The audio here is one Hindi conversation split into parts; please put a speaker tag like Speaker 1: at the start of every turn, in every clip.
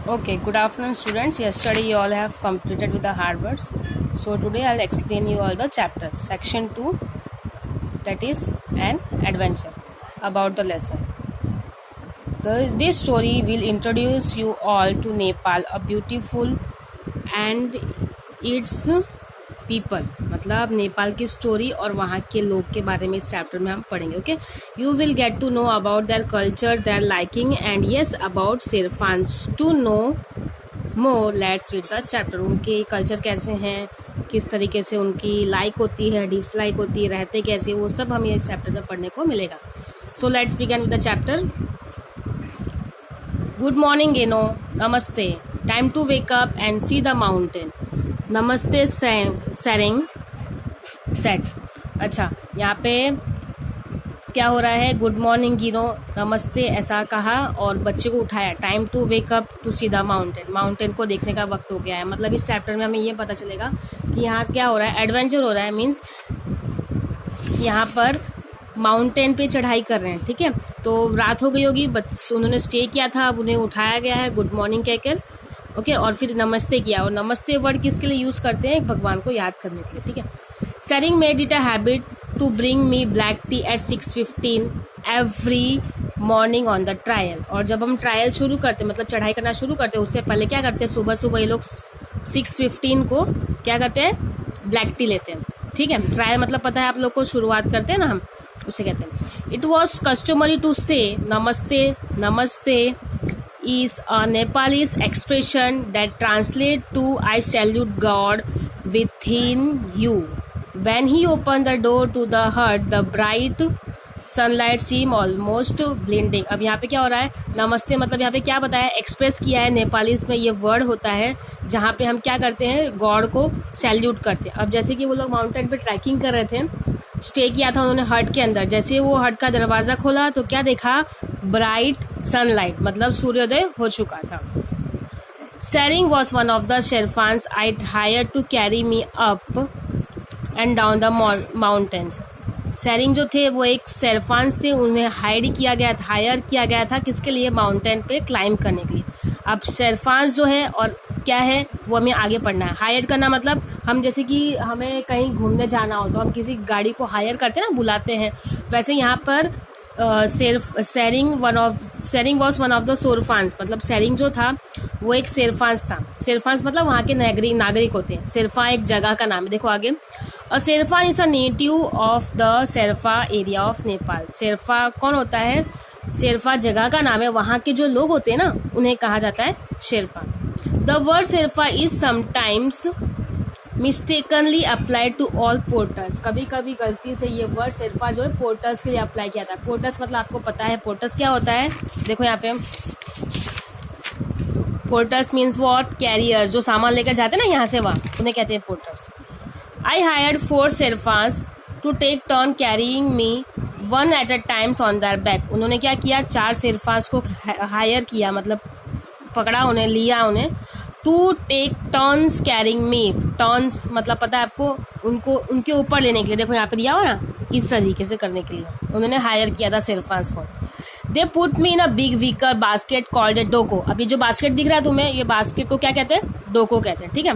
Speaker 1: Okay, good afternoon students. Yesterday you all have completed with the hard words. So today I'll explain you all the chapters. Section 2, that is an adventure about the lesson. This story will introduce you all to Nepal, a beautiful and its people, मतलब नेपाल की स्टोरी और वहाँ के लोग के बारे में इस चैप्टर में हम पढ़ेंगे. Okay, you will get to know about their culture, their liking and yes about Sherpas. To know more let's read the chapter. उनके कल्चर कैसे हैं, किस तरीके से उनकी लाइक होती है, डिसलाइक होती है, रहते कैसे, वो सब हमें इस चैप्टर में पढ़ने को मिलेगा. So let's begin with the chapter. Good morning एनो, नमस्ते. Time to wake up and see the mountain. नमस्ते सेरिंग सेट. अच्छा, यहाँ पे क्या हो रहा है? गुड मॉर्निंग गिनो, नमस्ते ऐसा कहा और बच्चे को उठाया. Time to wake up to see the mountain. Mountain को देखने का वक्त हो गया है. मतलब इस चैप्टर में हमें ये पता चलेगा कि यहाँ क्या हो रहा है, एडवेंचर हो रहा है. मीन्स यहाँ पर माउंटेन पे चढ़ाई कर रहे हैं. ठीक है, तो रात हो गई होगी, उन्होंने स्टे किया था, अब उन्हें उठाया गया है गुड मॉर्निंग कहकर. ओके, और फिर नमस्ते किया. और नमस्ते वर्ड किसके लिए यूज करते हैं? भगवान को याद करने के लिए. ठीक है. Tsering made it a habit to bring me black tea at 6:15 every morning on the trail. और जब हम ट्रायल शुरू करते, मतलब चढ़ाई करना शुरू करते, उससे पहले क्या करते हैं? सुबह सुबह ये लोग 6:15 को क्या करते हैं? ब्लैक टी लेते हैं. ठीक है, ट्रायल मतलब पता है आप लोग को, शुरुआत करते हैं ना हम, उसे कहते हैं. इट वॉज कस्टमरी टू से नमस्ते. नमस्ते is a Nepalese expression that translates to I salute God within you. When he opened the door to the hut, the bright sunlight seemed almost blinding. अब यहाँ पे क्या हो रहा है? नमस्ते मतलब यहाँ पे क्या बताया, एक्सप्रेस किया है. नेपालीज में ये वर्ड होता है जहाँ पे हम क्या करते हैं? गॉड को सैल्यूट करते हैं. अब जैसे कि वो लोग माउंटेन पे ट्रैकिंग कर रहे थे, स्टे किया था उन्होंने हट के अंदर. जैसे वो हट का दरवाजा खोला तो क्या देखा? ब्राइट सनलाइट, मतलब सूर्योदय हो चुका था. Tsering was one of the Sherpas I hired to carry me up and down the mountains. Tsering जो थे वो एक शेरफान्स थे, उन्हें हायर किया गया था किसके लिए? माउंटेन पे क्लाइंब करने के लिए. अब शेरफान्स जो है और क्या है वो हमें आगे पढ़ना है. हायर करना मतलब हम जैसे कि हमें कहीं घूमने जाना हो तो हम किसी गाड़ी को हायर करते हैं ना, बुलाते हैं. वैसे यहाँ पर Tsering was one of the Sherpas, मतलब सेरिंग जो था वो एक शेरफान्स था. शेरफान्स मतलब वहाँ के नागरिक होते हैं. शेरफा एक जगह का नाम है. देखो आगे, a Sherpa is a native of the Sherpa area of Nepal. Sherpa कौन होता है? शेरफा जगह का नाम है, वहाँ के जो लोग होते हैं ना उन्हें कहा जाता है Sherpa. The word Sherpa is sometimes mistakenly applied to all porters. कभी कभी गलती से ये वर्ड शेरफा जो है पोर्टर्स के लिए अप्लाई किया था. पोर्टर्स मतलब आपको पता है पोर्टर्स क्या होता है? देखो यहाँ पे, पोर्टर्स मीन्स वॉट? कैरियर, जो सामान लेकर जाते हैं ना यहाँ से वहाँ, उन्हें कहते हैं porters. I hired 4 Sherpas to take turn carrying me one at a times on their back. उन्होंने क्या किया? 4 शेरफास को हायर किया, मतलब पकड़ा उन्हें, लिया उन्हें. To take turns carrying me. Turns मतलब पता है आपको, उनको उनके ऊपर लेने के लिए. देखो यहाँ पे दिया हुआ ना, इस तरीके से करने के लिए उन्होंने हायर किया था शेरफास को. They put me in a big weaker basket called a डोको. अब ये जो बास्केट दिख रहा है तुम्हें, ये बास्केट को क्या कहते हैं? डोको कहते हैं. ठीक है,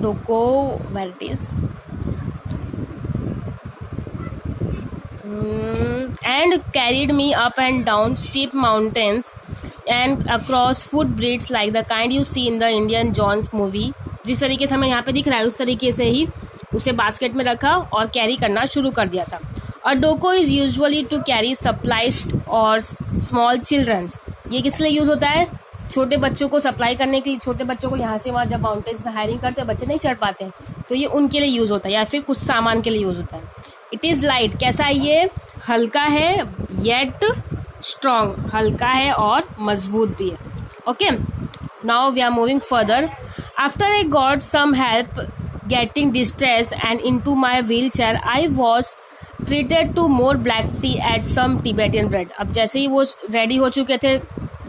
Speaker 1: doko varieties. And carried me up and down steep mountains and across foot bridges like the kind you see in the Indiana Jones movie. जिस तरीके से हमें यहाँ पे दिख रहा है उस तरीके से ही उसे बास्केट में रखा और कैरी करना शुरू कर दिया था. अ डोको is usually to carry supplies और स्मॉल चिल्ड्रंस. ये किस लिए यूज होता है? छोटे बच्चों को सप्लाई करने के लिए. छोटे बच्चों को यहाँ से वहाँ जब माउंटेन्स में हायरिंग करते हैं, बच्चे नहीं चढ़ पाते हैं, तो ये उनके लिए यूज होता है, या फिर कुछ सामान के लिए यूज होता है. It is light. कैसा है ये? हल्का है, येट स्ट्रॉन्ग, हल्का है और मजबूत भी है. Okay, now we are moving further. After I got some help getting डिस्ट्रेस and into my wheelchair I was treated to more black tea at some Tibetan bread. अब जैसे ही वो रेडी हो चुके थे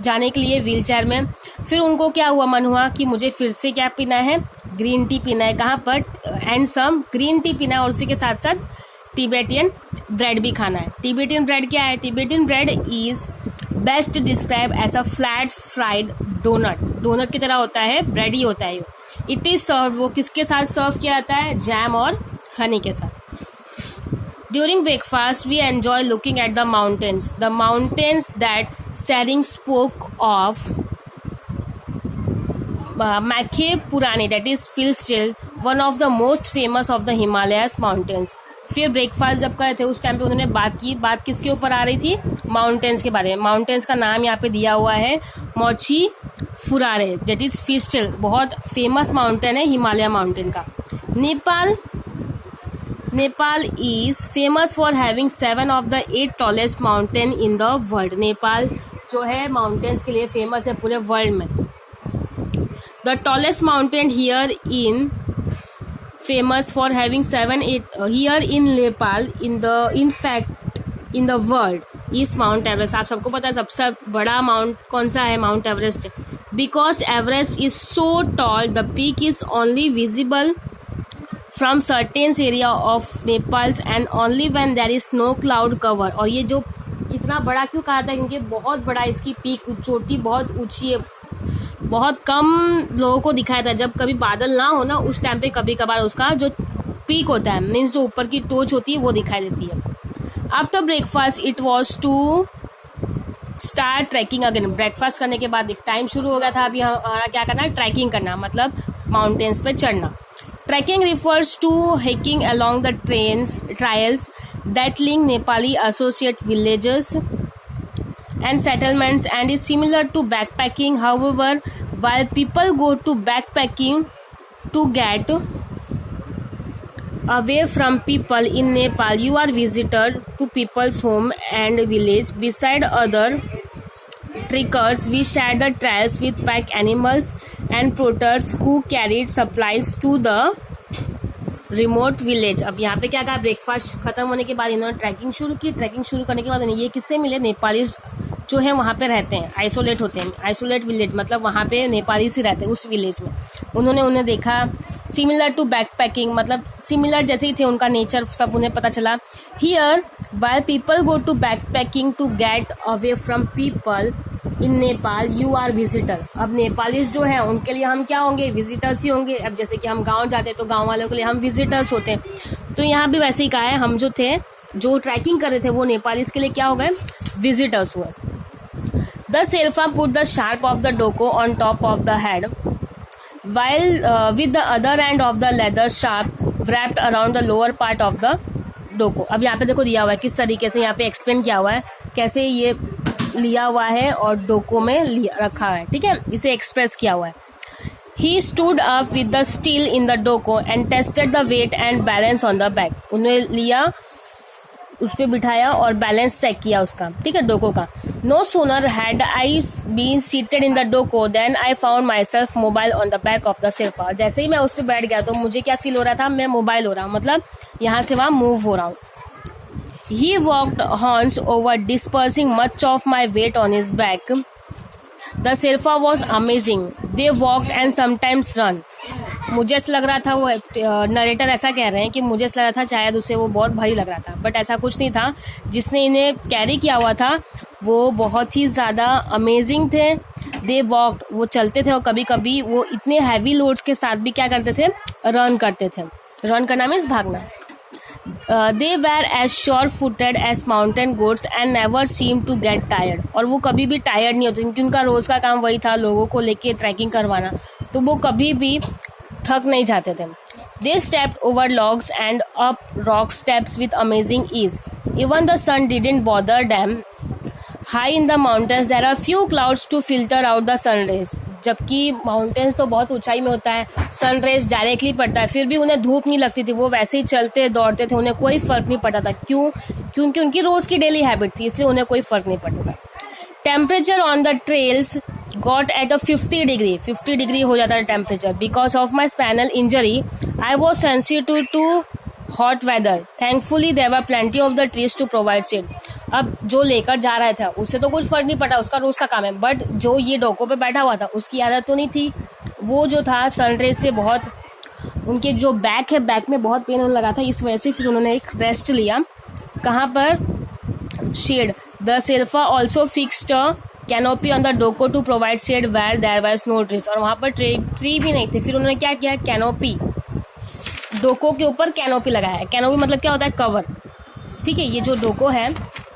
Speaker 1: जाने के लिए व्हील चेयर में, फिर उनको क्या हुआ, मन हुआ कि मुझे फिर से क्या पीना है? ग्रीन टी पीना है. कहाँ पर? एंड सम ग्रीन टी पीना है और उसी के साथ साथ टिबेटियन ब्रेड भी खाना है. टिबेटियन ब्रेड क्या है? Tibetan bread is best describe as a flat fried donut, donut की तरह होता है, ब्रेड ही होता है ये। इट इज सर्व, वो किसके साथ सर्व किया जाता है, जैम और हनी के साथ। During breakfast we enjoy looking at the mountains that Tsering spoke of मैखे पुरानी, that is Fishtail, one of the most famous of the Himalayas mountains. फिर ब्रेकफास्ट जब करे थे उस टाइम पे उन्होंने बात किसके ऊपर आ रही थी, माउंटेन्स के बारे में। माउंटेन्स का नाम यहाँ पे दिया हुआ है मोची फुरारे, दैट इज फिस्टिल, बहुत फेमस माउंटेन है हिमालय माउंटेन का। Nepal is famous for having 7 of the 8 tallest mountain in the world. Nepal जो है माउंटेन्स के लिए फेमस है पूरे वर्ल्ड में। The tallest mountain here in famous for having 7-8 here in Nepal in the world is Mount Everest। आप सबको पता है सबसे बड़ा माउंट कौन सा है, Mount Everest. Because Everest is so tall the peak is only visible from certain area of Nepal's and only when there is no cloud cover. और ये जो इतना बड़ा क्यों कहा था, क्योंकि बहुत बड़ा इसकी पीक, चोटी बहुत ऊंची है, बहुत कम लोगों को दिखाया था। जब कभी बादल ना हो ना उस टाइम पे कभी कभार उसका जो पीक होता है, मीन्स जो ऊपर की टोच होती है वो दिखाई देती है। After breakfast it was to start trekking again. Breakfast करने के बाद एक टाइम शुरू हो गया था, अभी हमारा क्या करना है, ट्रैकिंग करना, मतलब माउंटेन्स पे चढ़ना। Trekking refers to hiking along the trails that link Nepali associate villages and settlements and is similar to backpacking. However, while people go to backpacking to get away from people in Nepal, you are visitor to people's home and village. Beside other trekkers, we shared the trails with pack animals and porters who carried supplies to the remote village. अब यहाँ पे क्या कहा, ब्रेकफास्ट खत्म होने के बाद इन्होंने ट्रैकिंग शुरू की। ट्रैकिंग शुरू करने के बाद ये किससे मिले, नेपाली जो है वहाँ पे रहते हैं, आइसोलेट होते हैं, आइसोलेट विलेज मतलब वहाँ पे नेपाली से रहते हैं उस विलेज में। उन्हें देखा। सिमिलर टू बैकपैकिंग, मतलब सिमिलर जैसे ही थे, उनका नेचर सब उन्हें पता चला। Here while people go to backpacking to get away from people in Nepal you are visitor. अब नेपालीज जो है उनके लिए हम क्या होंगे, विजिटर्स ही होंगे। अब जैसे कि हम गांव जाते हैं तो गांव वालों के लिए हम विजिटर्स होते हैं, तो यहाँ भी वैसे ही कहा है, हम जो थे जो ट्रैकिंग कर रहे थे वो नेपालीज के लिए क्या हो गए, विजिटर्स हुए। The Sherpa put the strap of the doko on top of the head while with the other end of the leather sharp wrapped around the lower part of the डोको। अब यहाँ पे देखो दिया हुआ है किस तरीके से, यहाँ पे एक्सप्लेन किया हुआ है कैसे ये लिया हुआ है और डोको में रखा है, ठीक है, इसे एक्सप्रेस किया हुआ है। He stood up with the steel in the doko and tested the weight and balance on the back। उन्हें लिया, उस पर बिठाया और बैलेंस चेक किया उसका, ठीक है, डोको का। No sooner had I been seated in the doko than I found myself mobile on the back of the Sherpa। जैसे ही मैं उस पर बैठ गया तो मुझे क्या फील हो रहा था, मैं मोबाइल हो रहा हूँ, मतलब यहाँ से वहाँ मूव हो रहा हूँ। He walked horns over dispersing much of my weight on his back। The Sherpa was amazing। They walked and sometimes run। मुझे ऐसा लग रहा था, वो नरेटर ऐसा कह रहे हैं कि मुझे ऐसा लग रहा था शायद उसे वो बहुत भारी लग रहा था, बट ऐसा कुछ नहीं था। जिसने इन्हें कैरी किया हुआ था वो बहुत ही ज़्यादा अमेजिंग थे। दे वॉक्ड, वो चलते थे, और कभी कभी वो इतने हैवी लोड्स के साथ भी क्या करते थे, रन करते थे। रन करना मीन्स भागना। They were as sure footed as mountain goats and never seem to get tired. और वो कभी भी टायर्ड नहीं होते क्योंकि उनका रोज़ का काम वही था, लोगों को लेके ट्रैकिंग करवाना, तो वो कभी भी थक नहीं जाते थे। They stepped over logs and up rock steps with amazing ease. Even the sun didn't bother them. High in the mountains there are few clouds to filter out the sun rays। जबकि माउंटेन्स तो बहुत ऊंचाई में होता है, सन रेज डायरेक्टली पड़ता है, फिर भी उन्हें धूप नहीं लगती थी, वो वैसे ही चलते दौड़ते थे, उन्हें कोई फर्क नहीं पड़ता था। क्यों? क्योंकि उनकी रोज की डेली हैबिट थी, इसलिए उन्हें कोई फर्क नहीं पड़ता था। Temperature on the trails got at a 50 degree हो जाता है temperature. Because of my spinal injury I was sensitive to hot weather. Thankfully there were plenty of the trees to provide shade. अब जो लेकर जा रहा था उससे तो कुछ फर्क नहीं पड़ा, उसका रोज का काम है, बट जो ये डोको पे बैठा हुआ था उसकी आदत तो नहीं थी, वो जो था सनरेज से बहुत, उनके जो बैक है, बैक में बहुत पेन होने लगा था, इस वजह से फिर उन्होंने एक रेस्ट लिया। कहाँ पर? Shade. The Sherpa also fixed canopy on the doko to provide shade where there was no trees, और वहाँ पर ट्री भी नहीं थे। फिर उन्होंने क्या किया, कैनोपी, डोको के ऊपर कैनोपी लगाया है। कैनोपी मतलब क्या होता है, कवर, ठीक है। ये जो डोको है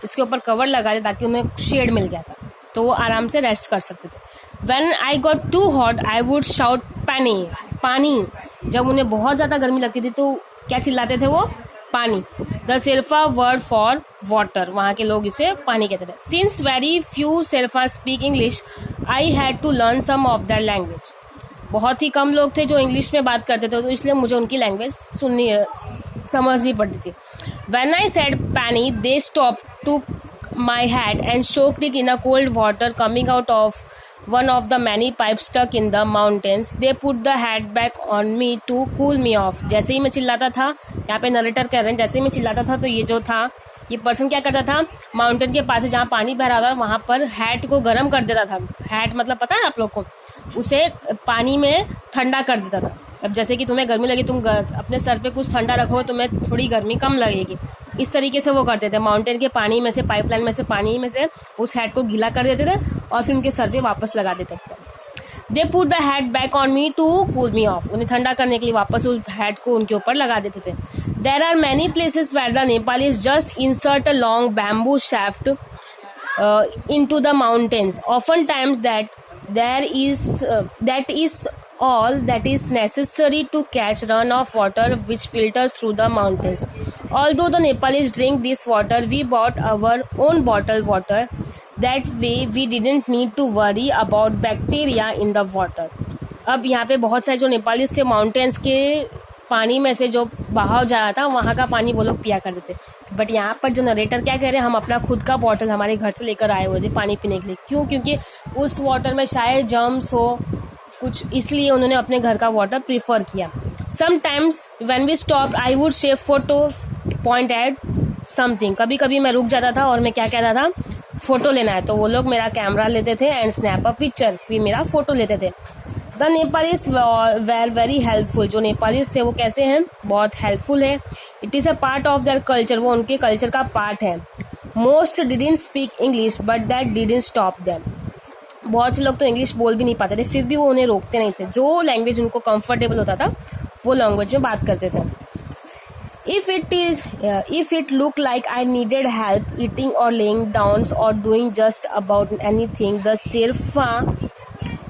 Speaker 1: इसके ऊपर कवर लगा दिया ताकि उन्हें शेड मिल गया था, तो वो आराम से रेस्ट कर सकते थे। When I got too hot, I would shout पानी, पानी। जब उन्हें बहुत ज़्यादा गर्मी लगती थी तो क्या चिल्लाते थे वो, पानी। The Sherpa word for water, वहाँ के लोग इसे पानी कहते थे। Since very few Sherpa speak English, I had to learn some of their language। बहुत ही कम लोग थे जो इंग्लिश में बात करते थे, तो इसलिए मुझे उनकी लैंग्वेज समझनी पड़ती थी। When I said पानी, they stopped, took my hat and soaked it in a cold water coming out of one of the many pipes stuck in the mountains. They put the hat back on me to cool me off। जैसे ही मैं चिल्लाता था, यहाँ पे नरेटर कह रहे हैं, जैसे ही मैं चिल्लाता था तो ये जो था, ये पर्सन क्या करता था, माउंटेन के पास से जहाँ पानी बह रहा था वहाँ पर हैट को गर्म कर देता था। हैट मतलब पता है आप लोग को, उसे पानी में ठंडा कर देता था। अब जैसे कि तुम्हें गर्मी लगी, तुम अपने सर पे कुछ ठंडा रखो, तुम्हें थोड़ी गर्मी कम लगेगी, इस तरीके से वो करते थे। माउंटेन के पानी में से, पाइपलाइन में से, पानी में से उस हैट को गीला कर देते थे और फिर उनके सर पे वापस लगा देते थे। They put the hat back on me to cool me off, उन्हें ठंडा करने के लिए वापस उस हैट को उनके ऊपर लगा देते थे। There are many places where the Nepalis just insert a long bamboo shaft into the mountains, oftentimes that is all that is necessary to catch runoff water which filters through the mountains. Although the Nepalis drink this water, we bought our own bottled water. That way we didn't need to worry about bacteria in the water. अब यहाँ पे बहुत सारे जो नेपालीज थे, माउंटेन्स के पानी में से जो बहाव जा रहा था वहाँ का पानी वो लोग पिया करते थे। बट यहाँ पर जो नरेटर क्या कह रहे हैं, हम अपना खुद का बॉटल हमारे घर से लेकर आए हुए थे पानी पीने के लिए। क्यों? क्योंकि उस वाटर में शायद जर्म्स हो कुछ, इसलिए उन्होंने अपने घर का वाटर प्रीफर किया। Sometimes when we stop I would shave photo point at something, कभी कभी मैं रुक जाता था और मैं क्या कहता था, फोटो लेना है, तो वो लोग मेरा कैमरा लेते थे एंड स्नैप अ पिक्चर, फिर मेरा फोटो लेते थे। The Nepalese were very helpful, जो नेपालीज थे वो कैसे हैं, बहुत हेल्पफुल है। It is a part of their culture, वो उनके कल्चर का पार्ट है। Most didn't speak English but that didn't stop them, बहुत से लोग तो इंग्लिश बोल भी नहीं पाते थे, फिर भी वो उन्हें रोकते नहीं थे। जो लैंग्वेज उनको कंफर्टेबल होता था वो लैंग्वेज में बात करते थे। If it looked like I needed help eating or laying down or doing just about anything, the Sherpa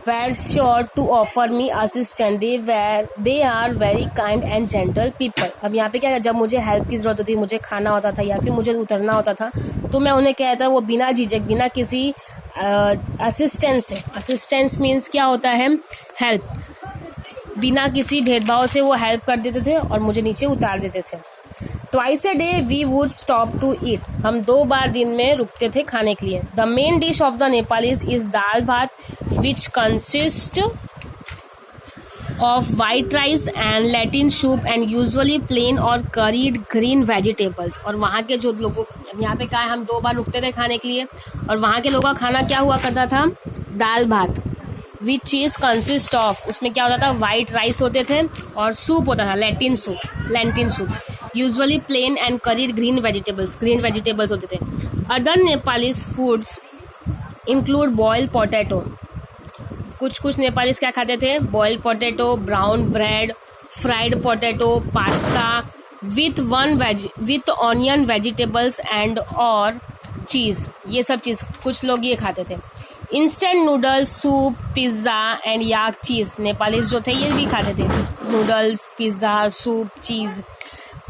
Speaker 1: were sure to offer me assistance. They are very kind and gentle people. अब यहाँ पे क्या है, जब मुझे हेल्प की ज़रूरत होती, मुझे खाना होता था या फिर मुझे उतरना होता था, तो मैं उन्हें कहता, वो बिना झिझक, बिना किसी असिस्टेंस से, असिस्टेंस मीन्स क्या होता है, हेल्प, बिना किसी भेदभाव से वो हेल्प कर देते थे और मुझे नीचे उतार देते थे। Twice a day we would stop to eat, हम 2 बार दिन में रुकते थे खाने के लिए। The main dish of the Nepalese is dal bhat which consist of white rice and Latin soup and usually plain or curried green vegetables। और वहाँ के जो लोगों, यहाँ पे क्या है, हम 2 बार रुकते थे खाने के लिए और वहाँ के लोगों का खाना क्या हुआ करता था, दाल भात विच चीज कंसिस्ट ऑफ, उसमें क्या होता था, वाइट राइस होते थे और सूप होता था, lentil soup, usually plain and curried green vegetables होते थे। Other Nepalese foods include boiled potato, कुछ नेपालीज क्या खाते थे, boiled potato, brown bread, fried potato, pasta with onion vegetables and और चीज, ये सब चीज कुछ लोग ये खाते थे। Instant noodles, soup, pizza and yak cheese, Nepalese जो थे ये भी खाते थे, noodles, pizza, soup, cheese.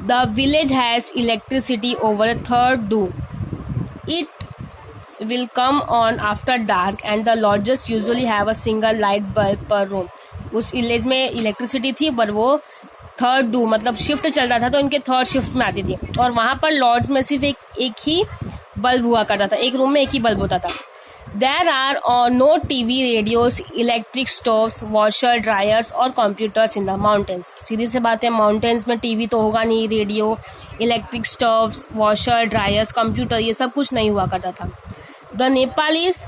Speaker 1: The village has electricity over a third do. It will come on after dark and the lodges usually have a single light bulb per room. उस विलेज में इलेक्ट्रिसिटी थी पर वो 3rd do मतलब शिफ्ट चल रहा था, तो इनके 3rd शिफ्ट में आती थी और वहाँ पर लॉर्ड्स में सिर्फ एक ही बल्ब हुआ करता था, एक रूम में एक ही बल्ब होता था। There are no TV, radios, electric stoves, washer, dryers और computers in the mountains. सीधी सी बात है, माउंटेन्स में टीवी तो होगा नहीं, radio, electric stoves, washer, dryers, computer, ये सब कुछ नहीं हुआ करता था। The Nepalese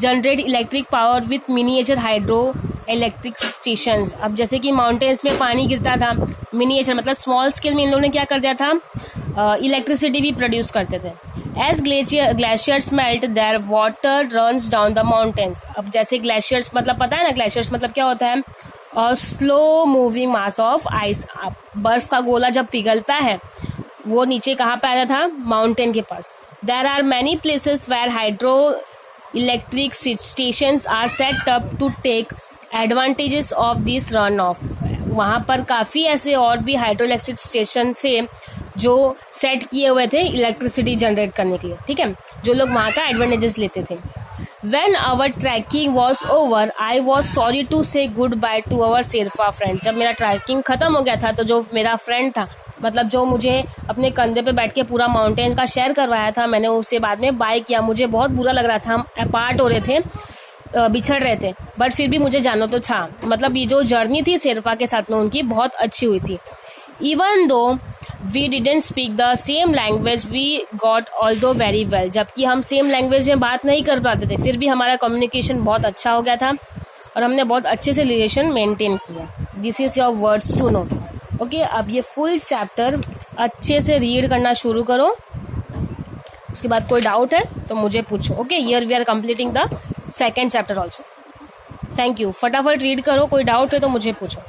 Speaker 1: generate electric power with miniature hydro electric stations। अब जैसे कि माउंटेन्स में पानी गिरता था, मिनिएचर मतलब स्मॉल स्केल में इन लोगों ने क्या कर दिया था, इलेक्ट्रिसिटी भी प्रोड्यूस करते थे। As glaciers melt their water runs down the mountains. अब जैसे ग्लेशियर्स मतलब पता है ना, ग्लेशियर्स मतलब क्या होता है, slow moving mass of ice. बर्फ का गोला जब पिघलता है वो नीचे कहाँ पे आया था, माउंटेन के पास। There are many places where hydro electric stations are set up to take advantages of this run off. वहां पर काफी ऐसे और भी हाइड्रो इलेक्ट्रिक स्टेशन थे जो सेट किए हुए थे इलेक्ट्रिसिटी जनरेट करने के लिए, ठीक है, जो लोग वहां का एडवांटेजेस लेते थे। When our trekking was over, I was sorry to say goodbye to our Sherpa friend। जब मेरा ट्रैकिंग खत्म हो गया था तो जो मेरा फ्रेंड था, मतलब जो मुझे अपने कंधे पे बैठ के पूरा माउंटेन का शेयर करवाया था, मैंने उससे बाद में बाय किया। मुझे बहुत बुरा लग रहा था, हम अपार्ट हो रहे थे, बिछड़ रहे थे, बट फिर भी मुझे जाना तो था। मतलब ये जो जर्नी थी शेरपा के साथ में उनकी बहुत अच्छी हुई थी। Even though we didn't speak the same language we got ऑल्दो वेरी वेल। जबकि हम सेम लैंग्वेज में बात नहीं कर पाते थे, फिर भी हमारा कम्युनिकेशन बहुत अच्छा हो गया था और हमने बहुत अच्छे से रिलेशन मेंटेन किया। This is your words to know. Okay, अब ये फुल चैप्टर अच्छे से रीड करना शुरू करो। उसके बाद कोई डाउट है तो मुझे पूछो। Okay, here we are completing the second chapter also. Thank you. फटाफट रीड करो, कोई डाउट है तो मुझे पूछो।